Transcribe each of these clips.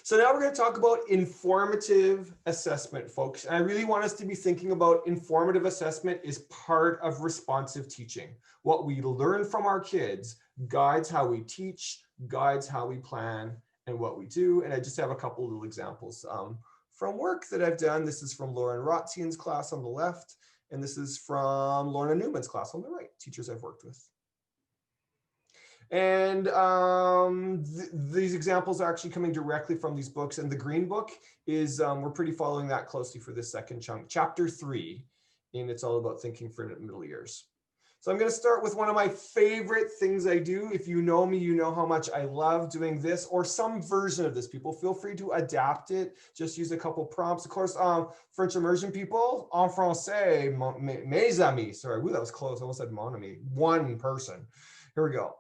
So now we're going to talk about informative assessment, folks. And I really want us to be thinking about informative assessment is part of responsive teaching. What we learn from our kids guides how we teach, guides how we plan, and what we do. And I just have a couple little examples from work that I've done. This is from Lauren Rotzian's class on the left, and this is from Lorna Newman's class on the right, teachers I've worked with. And these examples are actually coming directly from these books. And the green book is, we're pretty following that closely for this second chunk, chapter 3, and it's all about thinking for middle years. So I'm going to start with one of my favorite things I do. If you know me, you know how much I love doing this or some version of this. People, feel free to adapt it. Just use a couple prompts. Of course, French immersion people, en français, mes amis. Sorry, ooh, that was close. I almost said mon ami. One person. Here we go.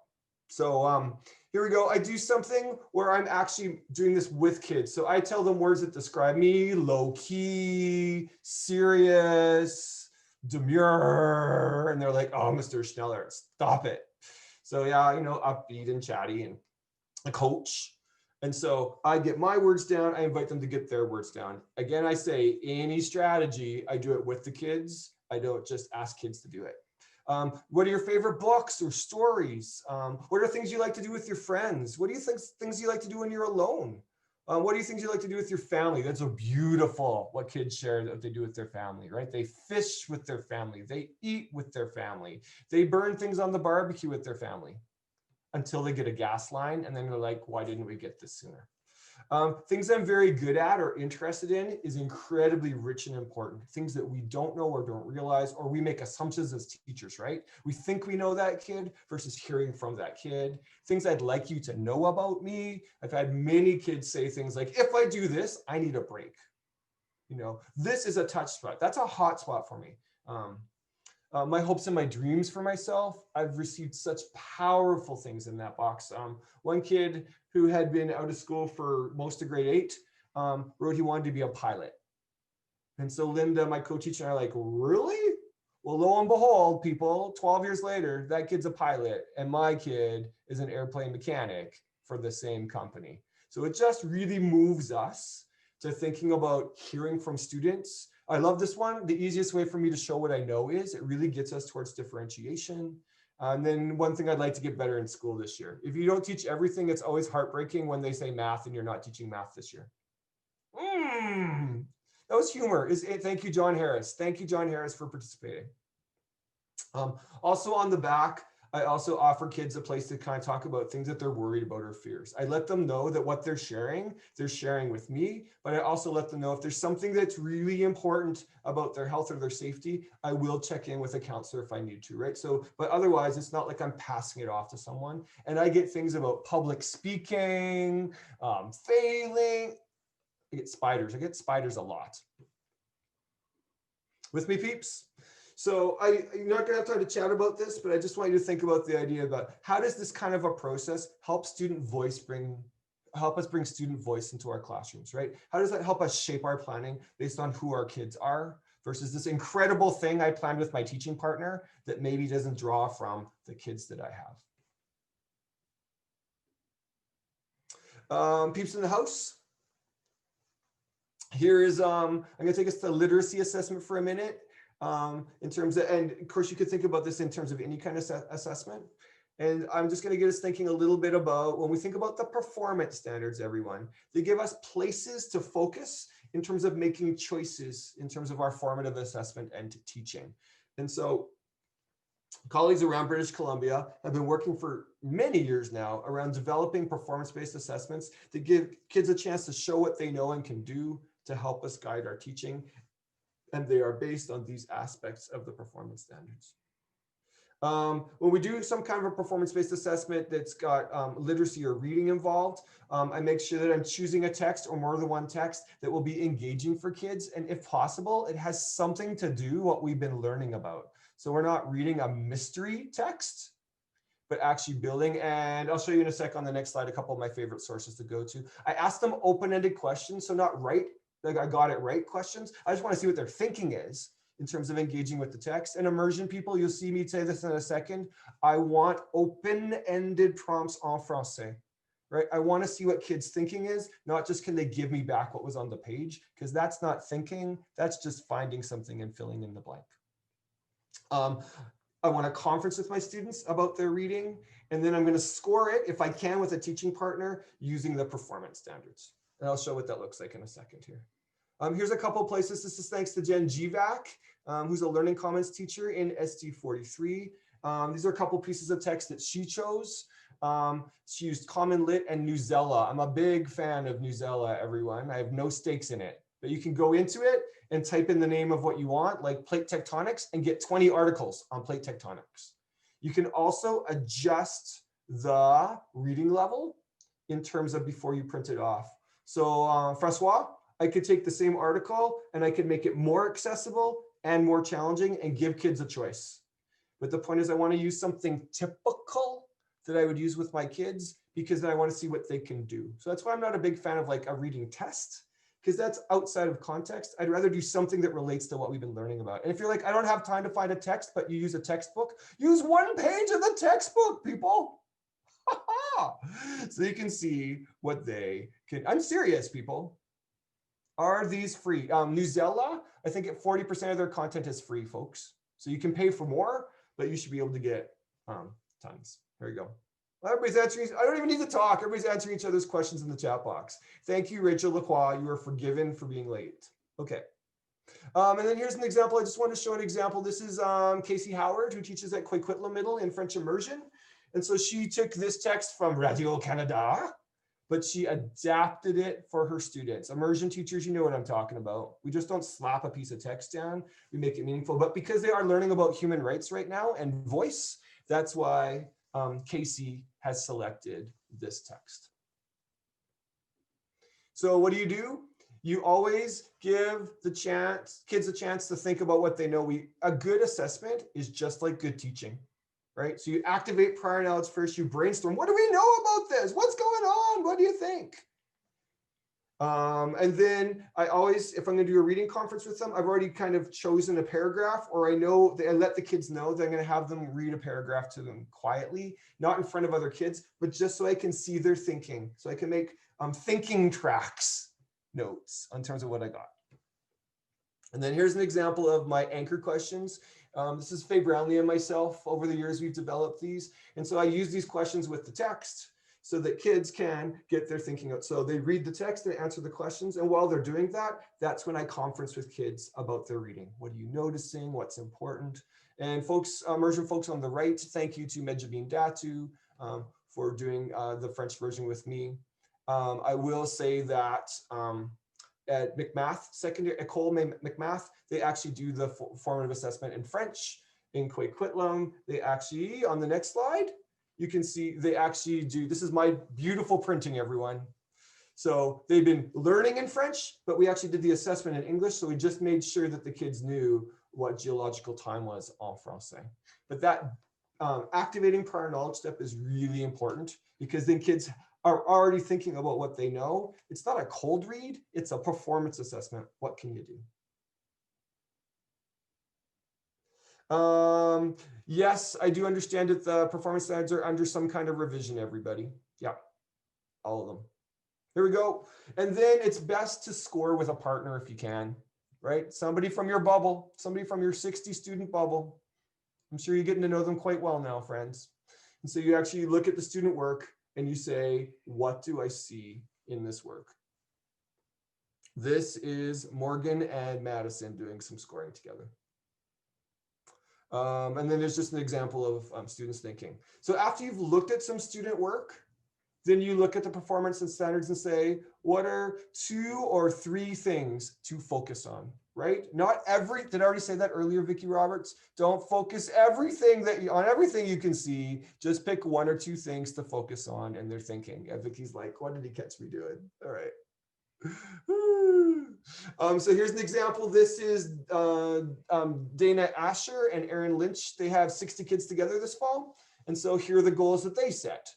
So here we go. I do something where I'm actually doing this with kids. So I tell them words that describe me: low key, serious, demure, and they're like, "Oh, Mr. Schneller, stop it." So yeah, you know, upbeat and chatty and a coach. And so I get my words down. I invite them to get their words down. Again, I say any strategy, I do it with the kids. I don't just ask kids to do it. What are your favorite books or stories? What are things you like to do with your friends? What do you think things you like to do when you're alone? What do you think you like to do with your family? That's so beautiful what kids share that they do with their family, right? They fish with their family. They eat with their family. They burn things on the barbecue with their family until they get a gas line. And then they're like, why didn't we get this sooner? Things I'm very good at or interested in is incredibly rich and important. Things that we don't know or don't realize, or we make assumptions as teachers, right? We think we know that kid versus hearing from that kid. Things I'd like you to know about me. I've had many kids say things like, if I do this, I need a break. You know, this is a touch spot. That's a hot spot for me. My hopes and my dreams for myself, I've received such powerful things in that box. One kid who had been out of school for most of grade 8 wrote he wanted to be a pilot. And so Linda, my co-teacher, and I are like, really? Well, lo and behold, people, 12 years later, that kid's a pilot and my kid is an airplane mechanic for the same company. So it just really moves us to thinking about hearing from students. I love this one. The easiest way for me to show what I know is it really gets us towards differentiation. And then one thing I'd like to get better in school this year. If you don't teach everything, it's always heartbreaking when they say math and you're not teaching math this year. That was humor. Thank you, John Harris. Thank you, John Harris, for participating. Also on the back, I also offer kids a place to kind of talk about things that they're worried about or fears. I let them know that what they're sharing with me, but I also let them know if there's something that's really important about their health or their safety, I will check in with a counselor if I need to, right? So, but otherwise, it's not like I'm passing it off to someone. And I get things about public speaking, failing. I get spiders a lot. With me, peeps? So you're not gonna have time to chat about this, but I just want you to think about the idea about how does this kind of a process help us bring student voice into our classrooms, right? How does that help us shape our planning based on who our kids are versus this incredible thing I planned with my teaching partner that maybe doesn't draw from the kids that I have. Peeps in the house. Here is, I'm gonna take us to literacy assessment for a minute. In terms of, and of course you could think about this in terms of any kind of assessment. And I'm just going to get us thinking a little bit about when we think about the performance standards, everyone, they give us places to focus in terms of making choices in terms of our formative assessment and teaching. And so colleagues around British Columbia have been working for many years now around developing performance-based assessments to give kids a chance to show what they know and can do to help us guide our teaching. And they are based on these aspects of the performance standards. When we do some kind of a performance-based assessment that's got literacy or reading involved, I make sure that I'm choosing a text or more than one text that will be engaging for kids. And if possible, it has something to do what we've been learning about. So we're not reading a mystery text, but actually building. And I'll show you in a sec on the next slide, a couple of my favorite sources to go to. I ask them open-ended questions, so not right, like I got it right questions. I just want to see what their thinking is in terms of engaging with the text. And immersion people, you'll see me say this in a second. I want open-ended prompts en français. right? I want to see what kids' thinking is, not just can they give me back what was on the page, because that's not thinking, that's just finding something and filling in the blank. I want to conference with my students about their reading, and then I'm going to score it, if I can, with a teaching partner using the performance standards. And I'll show what that looks like in a second here. Here's a couple places. This is thanks to Jen Gvac, who's a learning commons teacher in SD43. These are a couple pieces of text that she chose. She used Common Lit and Newsela. I'm a big fan of Newsela, everyone. I have no stakes in it, but you can go into it and type in the name of what you want, like plate tectonics, and get 20 articles on plate tectonics. You can also adjust the reading level in terms of before you print it off. So Francois, I could take the same article and I could make it more accessible and more challenging and give kids a choice. But the point is I want to use something typical that I would use with my kids, because then I want to see what they can do. So that's why I'm not a big fan of like a reading test, because that's outside of context. I'd rather do something that relates to what we've been learning about. And if you're like, I don't have time to find a text, but you use a textbook, use one page of the textbook, people. So you can see what they can. I'm serious, people. Are these free? Newsela, I think at 40% of their content is free, folks. So you can pay for more, but you should be able to get tons. There you go. Everybody's answering. I don't even need to talk. Everybody's answering each other's questions in the chat box. Thank you, Rachel Lacroix. You are forgiven for being late. Okay. And then here's an example. I just want to show an example. This is Casey Howard, who teaches at Coquitlam Middle in French immersion. And so she took this text from Radio Canada, but she adapted it for her students. Immersion teachers, you know what I'm talking about. We just don't slap a piece of text down. We make it meaningful. But because they are learning about human rights right now and voice, that's why Casey has selected this text. So what do? You always give the kids a chance to think about what they know. A good assessment is just like good teaching, right? So you activate prior knowledge first, you brainstorm. What do we know about this? What's going on? What do you think? And then I always, if I'm going to do a reading conference with them, I've already kind of chosen a paragraph, or I let the kids know that I'm going to have them read a paragraph to them quietly, not in front of other kids, but just so I can see their thinking. So I can make thinking tracks notes in terms of what I got. And then here's an example of my anchor questions. This is Faye Brownlee and myself. Over the years, we've developed these. And so I use these questions with the text so that kids can get their thinking out. So they read the text, they answer the questions. And while they're doing that, that's when I conference with kids about their reading. What are you noticing? What's important? And folks, immersion folks on the right, thank you to Medjabin Datu for doing the French version with me. I will say that at McMath Secondary, Ecole McMath, they actually do the formative assessment in French. In Coquitlam, they actually, on the next slide, you can see they actually do, this is my beautiful printing, everyone. So they've been learning in French, but we actually did the assessment in English. So we just made sure that the kids knew what geological time was en français. But that activating prior knowledge step is really important, because then kids are already thinking about what they know. It's not a cold read, it's a performance assessment. What can you do? Yes, I do understand that the performance standards are under some kind of revision, everybody. Yeah, all of them. Here we go. And then it's best to score with a partner if you can, right? Somebody from your bubble, somebody from your 60 student bubble. I'm sure you're getting to know them quite well now, friends. And so you actually look at the student work and you say, what do I see in this work? This is Morgan and Madison doing some scoring together. And then there's just an example of students thinking. So after you've looked at some student work, then you look at the performance and standards and say, what are 2 or 3 things to focus on, right? Not every, did I already say that earlier, Vicki Roberts? Don't focus everything on everything you can see. Just pick 1 or 2 things to focus on and they're thinking. And Vicki's like, what did he catch me doing? All right. So here's an example. This is Dana Asher and Aaron Lynch. They have 60 kids together this fall. And so here are the goals that they set.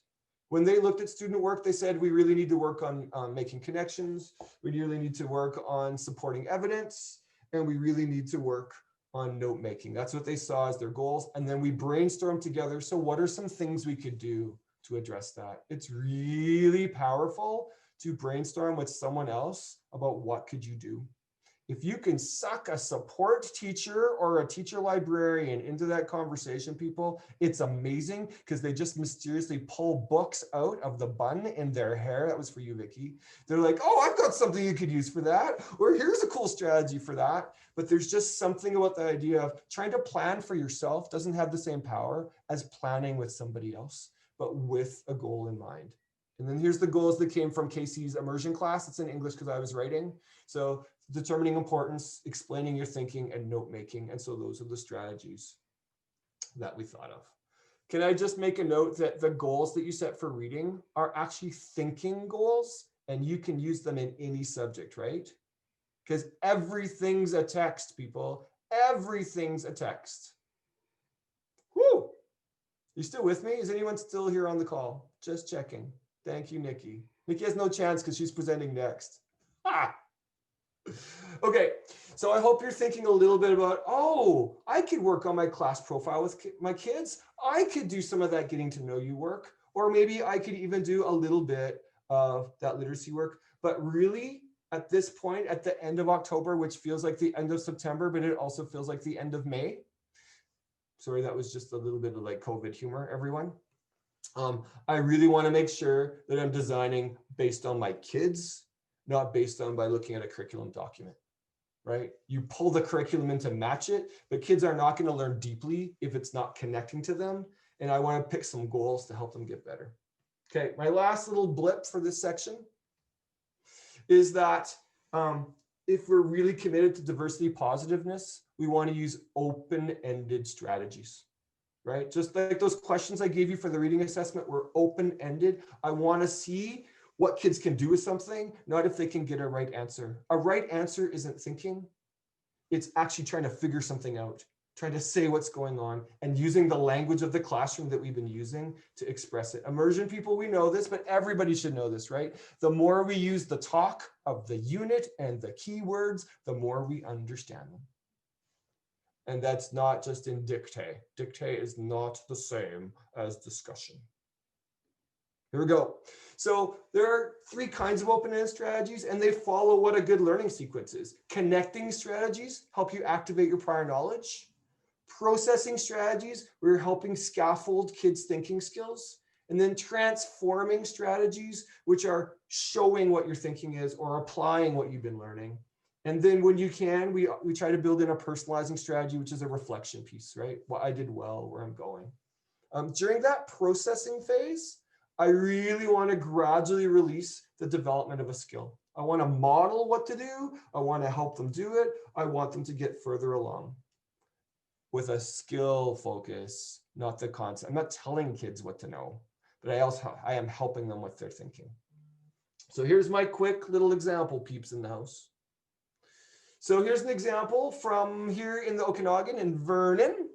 When they looked at student work, they said, we really need to work on making connections. We really need to work on supporting evidence. And we really need to work on note making. That's what they saw as their goals. And then we brainstormed together. So what are some things we could do to address that. It's really powerful to brainstorm with someone else about what could you do. If you can suck a support teacher or a teacher librarian into that conversation, people, it's amazing because they just mysteriously pull books out of the bun in their hair. That was for you, Vicky. They're like, oh, I've got something you could use for that. Or here's a cool strategy for that. But there's just something about the idea of trying to plan for yourself doesn't have the same power as planning with somebody else, but with a goal in mind. And then here's the goals that came from Casey's immersion class. It's in English because I was writing. So determining importance, explaining your thinking, and note making. And so those are the strategies that we thought of. Can I just make a note that the goals that you set for reading are actually thinking goals, and you can use them in any subject, right? Because everything's a text, people. Everything's a text. Whoo! You still with me? Is anyone still here on the call? Just checking. Thank you, Nikki. Nikki has no chance because she's presenting next. Ah! Okay, so I hope you're thinking a little bit about, oh, I could work on my class profile with my kids. I could do some of that getting to know you work, or maybe I could even do a little bit of that literacy work. But really, at this point, at the end of October, which feels like the end of September, but it also feels like the end of May. Sorry, that was just a little bit of like COVID humor, everyone. I really want to make sure that I'm designing based on my kids, not based on by looking at a curriculum document, right? You pull the curriculum in to match it, but kids are not going to learn deeply if it's not connecting to them. And I want to pick some goals to help them get better. Okay, my last little blip for this section is that if we're really committed to diversity positiveness, we want to use open-ended strategies, right? Just like those questions I gave you for the reading assessment were open-ended. I want to see what kids can do with something, not if they can get a right answer. A right answer isn't thinking. It's actually trying to figure something out, trying to say what's going on and using the language of the classroom that we've been using to express it. Immersion people, we know this, but everybody should know this, right? The more we use the talk of the unit and the keywords, the more we understand them. And that's not just in dictate. Dictate is not the same as discussion. Here we go. So there are 3 kinds of open-ended strategies, and they follow what a good learning sequence is. Connecting strategies help you activate your prior knowledge. Processing strategies, we're helping scaffold kids' thinking skills. And then transforming strategies, which are showing what your thinking is or applying what you've been learning. And then when you can, we try to build in a personalizing strategy, which is a reflection piece, right? What I did well, where I'm going. During that processing phase, I really want to gradually release the development of a skill. I want to model what to do. I want to help them do it. I want them to get further along with a skill focus, not the concept. I'm not telling kids what to know, but I am helping them with their thinking. So here's my quick little example, peeps in the house. So here's an example from here in the Okanagan in Vernon.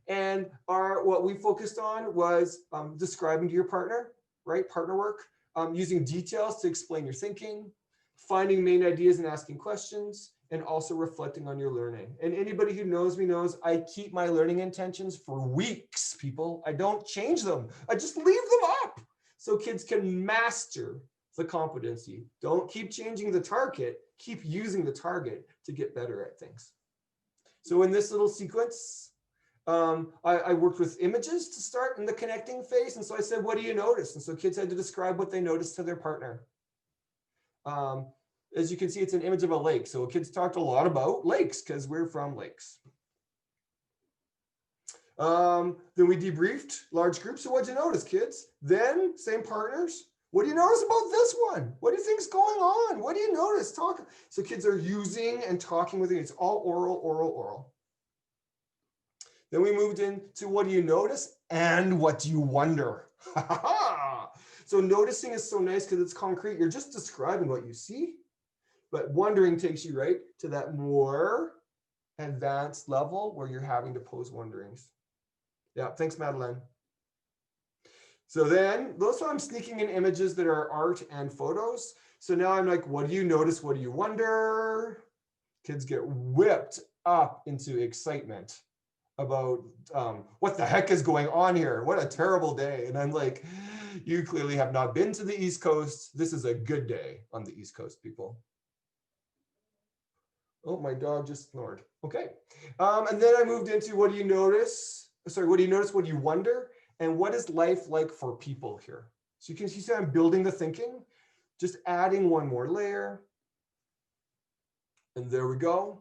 And what we focused on was describing to your partner, right? Partner work, using details to explain your thinking, finding main ideas and asking questions, and also reflecting on your learning. And anybody who knows me knows I keep my learning intentions for weeks, people. I don't change them. I just leave them up so kids can master the competency. Don't keep changing the target. Keep using the target to get better at things. So in this little sequence, I worked with images to start in the connecting phase. And so I said, what do you notice? And so kids had to describe what they noticed to their partner. As you can see, it's an image of a lake. So kids talked a lot about lakes because we're from lakes. Then we debriefed large groups. So what'd you notice, kids? Then same partners. What do you notice about this one? What do you think's going on? What do you notice? Talk. So kids are using and talking with it. It's all oral, oral, oral. Then we moved into what do you notice and what do you wonder? So noticing is so nice because it's concrete. You're just describing what you see, but wondering takes you right to that more advanced level where you're having to pose wonderings. Yeah, thanks, Madeline. So then those I'm sneaking in images that are art and photos. So now I'm like, what do you notice? What do you wonder? Kids get whipped up into excitement. about what the heck is going on here? What a terrible day. And I'm like, you clearly have not been to the East Coast. This is a good day on the East Coast, people. Oh, my dog just snored. Okay. And then I moved into what do you notice? Sorry, what do you notice? What do you wonder? And what is life like for people here? So you can see I'm building the thinking, just adding one more layer. And there we go.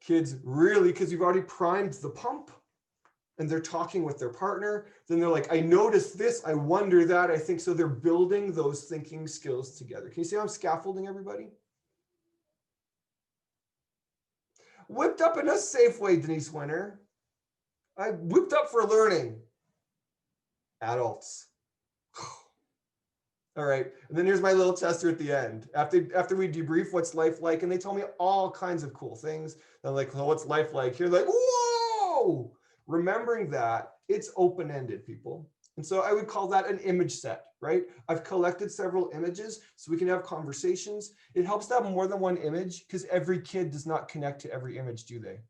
Kids really, because you've already primed the pump and they're talking with their partner, then they're like, I noticed this, I wonder that, I think. So they're building those thinking skills together. Can you see how I'm scaffolding everybody? Whipped up in a safe way, Denise Winter. I whipped up for learning. Adults. All right, and then here's my little tester at the end. After we debrief what's life like, and they tell me all kinds of cool things. They're like, well, what's life like? You're like, whoa! Remembering that it's open-ended, people. And so I would call that an image set, right? I've collected several images so we can have conversations. It helps to have more than one image because every kid does not connect to every image, do they?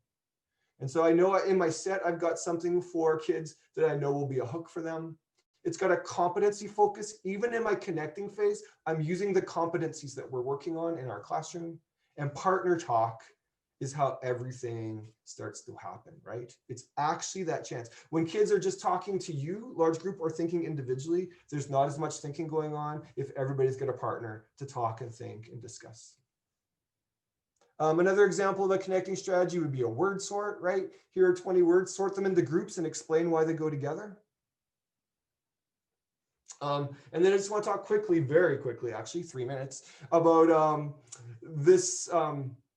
And so I know in my set, I've got something for kids that I know will be a hook for them. It's got a competency focus. Even in my connecting phase, I'm using the competencies that we're working on in our classroom. And partner talk is how everything starts to happen, right? It's actually that chance. When kids are just talking to you, large group, or thinking individually, there's not as much thinking going on if everybody's got a partner to talk and think and discuss. Another example of a connecting strategy would be a word sort, right? Here are 20 words, sort them into groups and explain why they go together. And then I just want to talk quickly, very quickly, actually 3 minutes, about this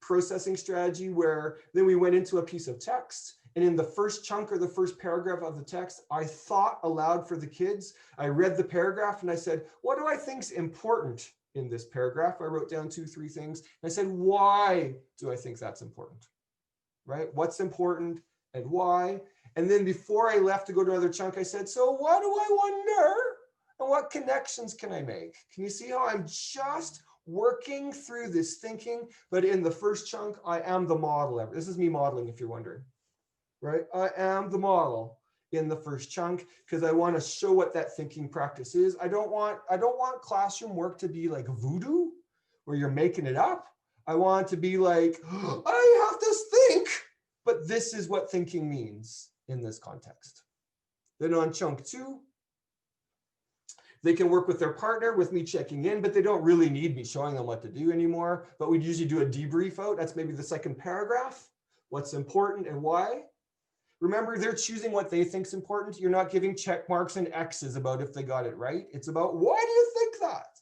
processing strategy where then we went into a piece of text. And in the first chunk or the first paragraph of the text, I thought aloud for the kids. I read the paragraph and I said, what do I think is important in this paragraph? I wrote down 2, 3 things. And I said, why do I think that's important? Right? What's important and why? And then before I left to go to another chunk, I said, so what do I wonder? And what connections can I make? Can you see how I'm just working through this thinking? But in the first chunk, I am the model. This is me modeling, if you're wondering, right? I am the model in the first chunk because I want to show what that thinking practice is. I don't want classroom work to be like voodoo, where you're making it up. I want it to be like, I have to think, but this is what thinking means in this context. Then on chunk 2, they can work with their partner, with me checking in, but they don't really need me showing them what to do anymore. But we'd usually do a debrief out. That's maybe the second paragraph. What's important and why? Remember, they're choosing what they think is important. You're not giving check marks and X's about if they got it right. It's about, why do you think that?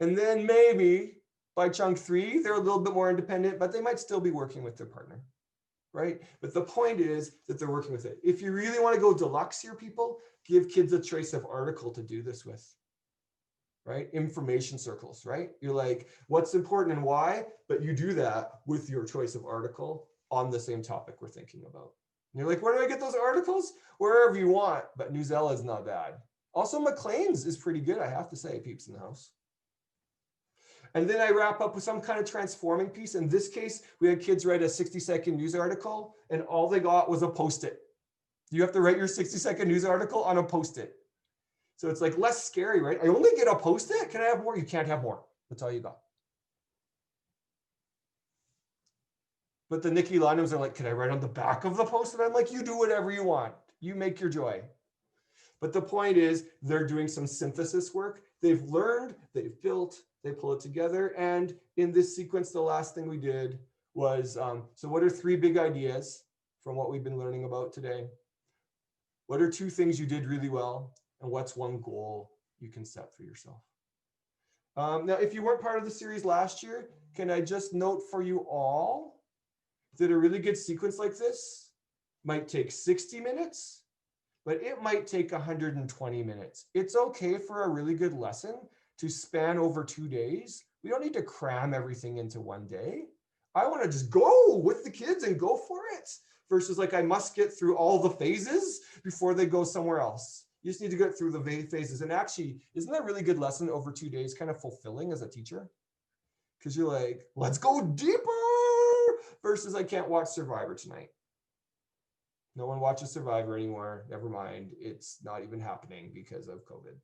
And then maybe by chunk 3, they're a little bit more independent, but they might still be working with their partner, right? But the point is that they're working with it. If you really want to go deluxe here, people, give kids a choice of article to do this with, right? Information circles, right? You're like, what's important and why? But you do that with your choice of article on the same topic we're thinking about. And you're like, where do I get those articles? Wherever you want, but Newsella is not bad. Also, Maclean's is pretty good, I have to say, peeps in the house. And then I wrap up with some kind of transforming piece. In this case, we had kids write a 60-second news article, and all they got was a Post-it. You have to write your 60-second news article on a Post-it. So it's like less scary, right? I only get a Post-it. Can I have more? You can't have more. That's all you got. But the Nikki Lynams are like, can I write on the back of the Post-it? I'm like, you do whatever you want. You make your joy. But the point is, they're doing some synthesis work. They've learned, they've built, they pull it together. And in this sequence, the last thing we did was, so what are 3 big ideas from what we've been learning about today? What are 2 things you did really well? And what's 1 goal you can set for yourself? Now, if you weren't part of the series last year, can I just note for you all that a really good sequence like this might take 60 minutes, but it might take 120 minutes. It's okay for a really good lesson to span over 2 days. We don't need to cram everything into 1 day. I want to just go with the kids and go for it versus like I must get through all the phases before they go somewhere else. You just need to get through the phases. And actually, isn't that a really good lesson over 2 days kind of fulfilling as a teacher? Because you're like, let's go deeper versus I can't watch Survivor tonight. No one watches Survivor anymore. Never mind. It's not even happening because of COVID.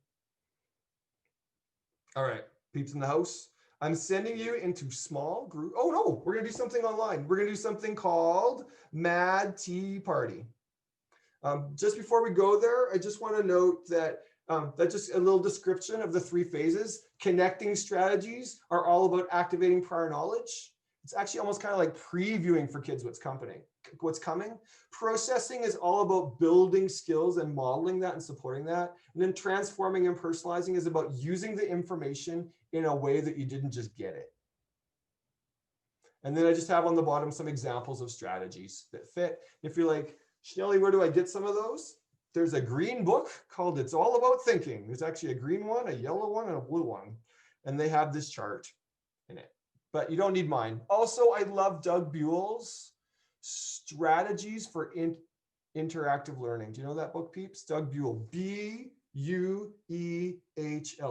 All right, peeps in the house. I'm sending you into small group. Oh no, we're gonna do something online. We're gonna do something called Mad Tea Party. Just before we go there, I just want to note that that's just a little description of the 3 phases. Connecting strategies are all about activating prior knowledge. It's actually almost kind of like previewing for kids what's coming. Processing is all about building skills and modeling that and supporting that. And then transforming and personalizing is about using the information in a way that you didn't just get it. And then I just have on the bottom some examples of strategies that fit. If you're like, Schnelly, where do I get some of those? There's a green book called It's All About Thinking. There's actually a green one, a yellow one, and a blue one. And they have this chart in it. But you don't need mine. Also, I love Doug Buell's Strategies for Interactive Learning. Do you know that book, peeps? Doug Buell, B-U-E-H-L.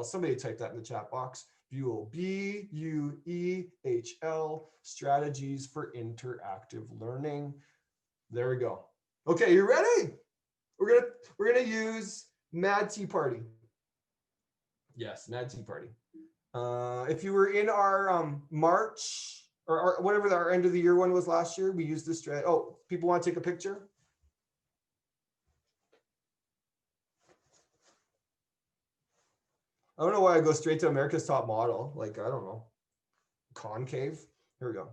Somebody type that in the chat box. Buell, B-U-E-H-L, Strategies for Interactive Learning. There we go. Okay, you ready? We're gonna use Mad Tea Party. Yes, Mad Tea Party. If you were in our March or whatever our end of the year one was last year, we used this strategy. Oh, people want to take a picture? I don't know why I go straight to America's Top Model. Like, I don't know. Concave. Here we go.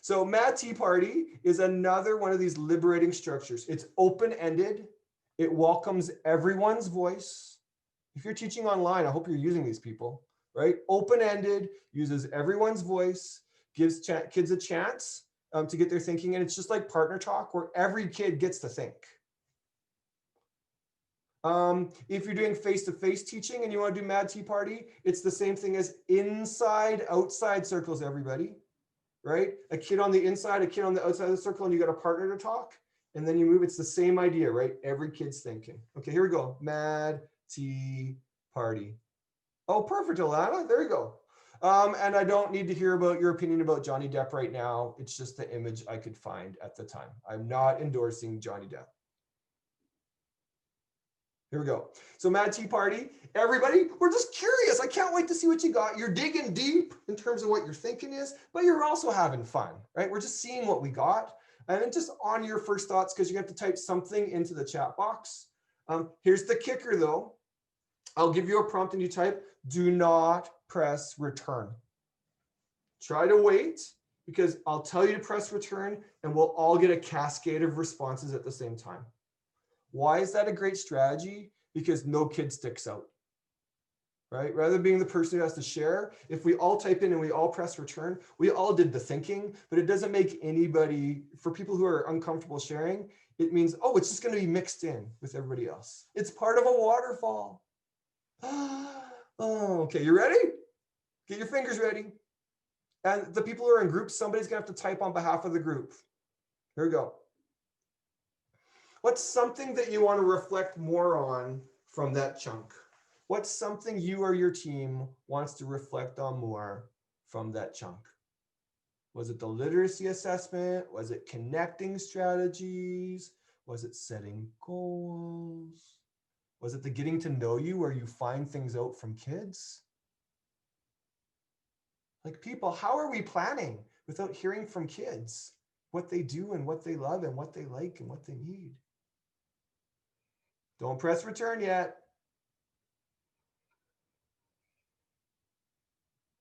So Mad Tea Party is another one of these liberating structures. It's open-ended. It welcomes everyone's voice. If you're teaching online, I hope you're using these people, right? Open-ended, uses everyone's voice, gives kids a chance to get their thinking. And it's just like partner talk where every kid gets to think. If you're doing face-to-face teaching and you want to do Mad Tea Party, it's the same thing as inside, outside circles, everybody, right? A kid on the inside, a kid on the outside of the circle, and you got a partner to talk, and then you move. It's the same idea, right? Every kid's thinking. Okay, here we go. Mad Tea Party. Oh, perfect, Alana. There you go. And I don't need to hear about your opinion about Johnny Depp right now. It's just the image I could find at the time. I'm not endorsing Johnny Depp. Here we go. So Mad Tea Party, everybody, we're just curious. I can't wait to see what you got. You're digging deep in terms of what your thinking is, but you're also having fun, right? We're just seeing what we got. And then just on your first thoughts, because you have to type something into the chat box. Here's the kicker though. I'll give you a prompt and you type, do not press return. Try to wait because I'll tell you to press return and we'll all get a cascade of responses at the same time. Why is that a great strategy? Because no kid sticks out, right? Rather than being the person who has to share, if we all type in and we all press return, we all did the thinking, but it doesn't make anybody, for people who are uncomfortable sharing, it means, oh, it's just going to be mixed in with everybody else. It's part of a waterfall. Oh, okay, you ready? Get your fingers ready. And the people who are in groups, somebody's going to have to type on behalf of the group. Here we go. What's something that you want to reflect more on from that chunk? What's something you or your team wants to reflect on more from that chunk? Was it the literacy assessment? Was it connecting strategies? Was it setting goals? Was it the getting to know you where you find things out from kids? Like people, how are we planning without hearing from kids what they do and what they love and what they like and what they need? Don't press return yet.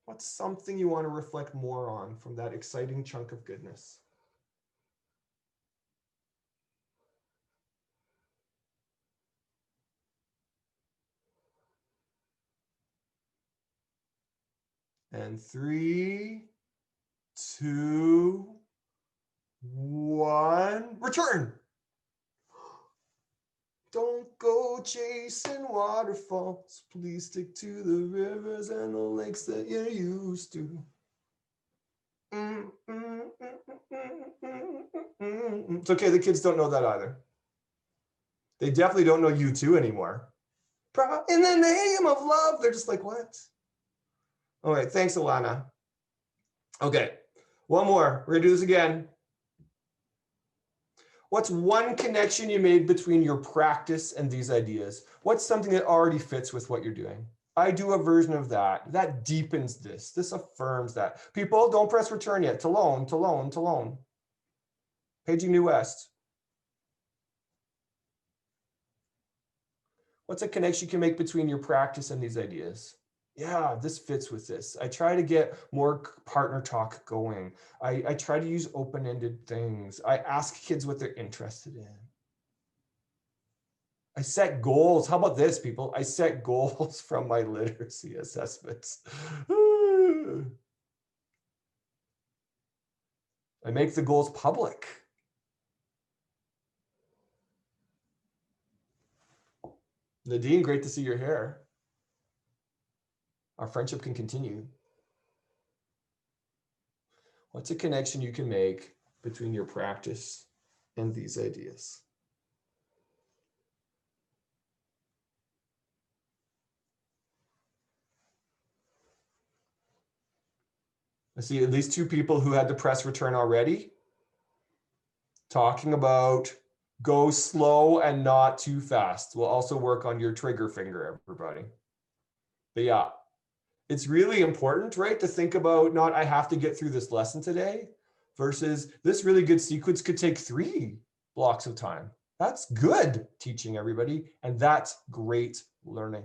What's something you want to reflect more on from that exciting chunk of goodness? And 3, 2, 1, return. Don't go chasing waterfalls. Please stick to the rivers and the lakes that you're used to. It's okay, the kids don't know that either. They definitely don't know U2 anymore. In the name of love. They're just like, what? All right, thanks, Alana. Okay, one more. We're gonna do this again. What's one connection you made between your practice and these ideas? What's something that already fits with what you're doing? I do a version of that. That deepens this. This affirms that. People, don't press return yet. To loan, to loan, to loan. Paging New West. What's a connection you can make between your practice and these ideas? Yeah, this fits with this. I try to get more partner talk going. I try to use open-ended things. I ask kids what they're interested in. I set goals. How about this, people? I set goals from my literacy assessments. I make the goals public. Nadine, great to see your hair. Our friendship can continue. What's a connection you can make between your practice and these ideas? I see at least 2 people who had to press return already. Talking about go slow and not too fast. We'll also work on your trigger finger, everybody. But yeah, it's really important, right, to think about not I have to get through this lesson today versus this really good sequence could take 3 blocks of time. That's good teaching, everybody, and that's great learning.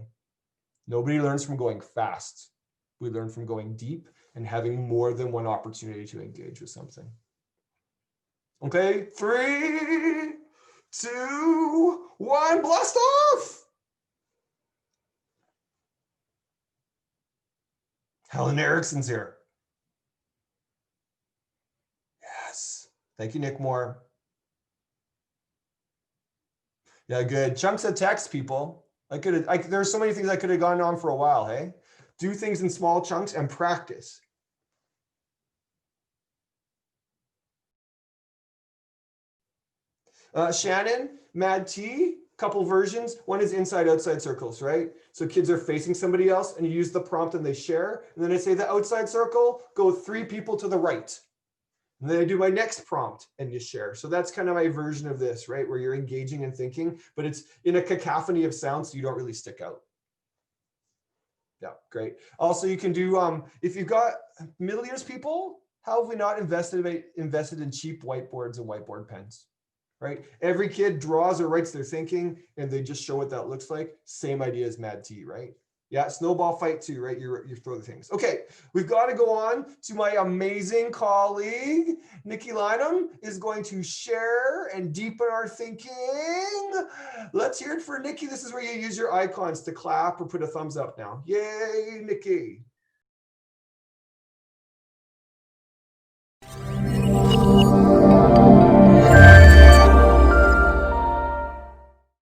Nobody learns from going fast. We learn from going deep and having more than one opportunity to engage with something. Okay, 3, 2, 1, blast off. Helen Erickson's here. Yes. Thank you, Nick Moore. Yeah, good. Chunks of text, people. There's so many things I could have gone on for a while, hey? Do things in small chunks and practice. Shannon, Mad T, couple versions. One is inside outside circles, right? So kids are facing somebody else and you use the prompt and they share. And then I say the outside circle, go 3 people to the right. And then I do my next prompt and you share. So that's kind of my version of this, right? Where you're engaging and thinking, but it's in a cacophony of sounds so you don't really stick out. Yeah, great. Also, you can do, if you've got middle years people, how have we not invested in cheap whiteboards and whiteboard pens? Right? Every kid draws or writes their thinking and they just show what that looks like. Same idea as Mad T, right? Yeah, snowball fight too, right? You throw the things. Okay, we've got to go on to my amazing colleague. Nikki Lynham is going to share and deepen our thinking. Let's hear it for Nikki. This is where you use your icons to clap or put a thumbs up now. Yay, Nikki.